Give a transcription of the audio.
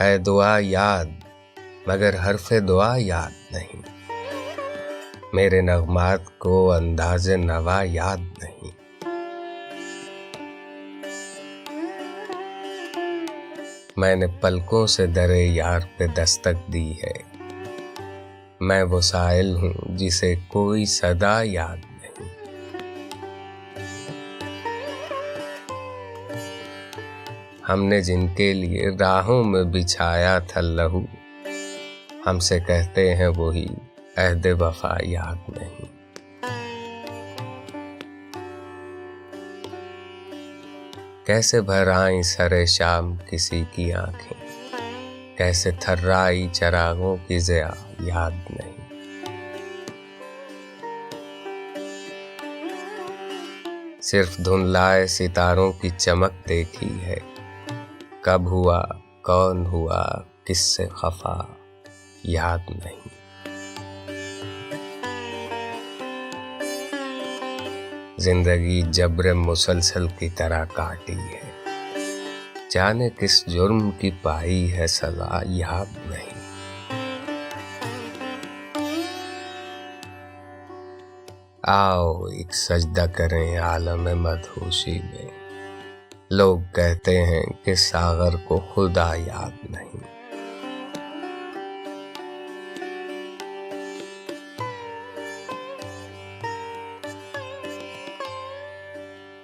ہے دعا یاد مگر حرف دعا یاد نہیں، میرے نغمات کو انداز نوا یاد نہیں۔ میں نے پلکوں سے در یار پہ دستک دی ہے، میں وہ سائل ہوں جسے کوئی صدا یاد نہیں۔ ہم نے جن کے لیے راہوں میں بچھایا تھا لہو، ہم سے کہتے ہیں وہی عہد وفا یاد نہیں۔ کیسے بھر آئیں سر شام کسی کی آنکھیں، کیسے تھرائی چراغوں کی ضیا یاد نہیں۔ صرف دھندلائے ستاروں کی چمک دیکھی ہے، کب ہوا کون ہوا کس سے خفا یاد نہیں۔ زندگی جبر مسلسل کی طرح کاٹی ہے، جانے کس جرم کی پائی ہے سزا یاد نہیں۔ آؤ ایک سجدہ کریں عالم مدہوشی میں، لوگ کہتے ہیں کہ ساغر کو خدا یاد نہیں۔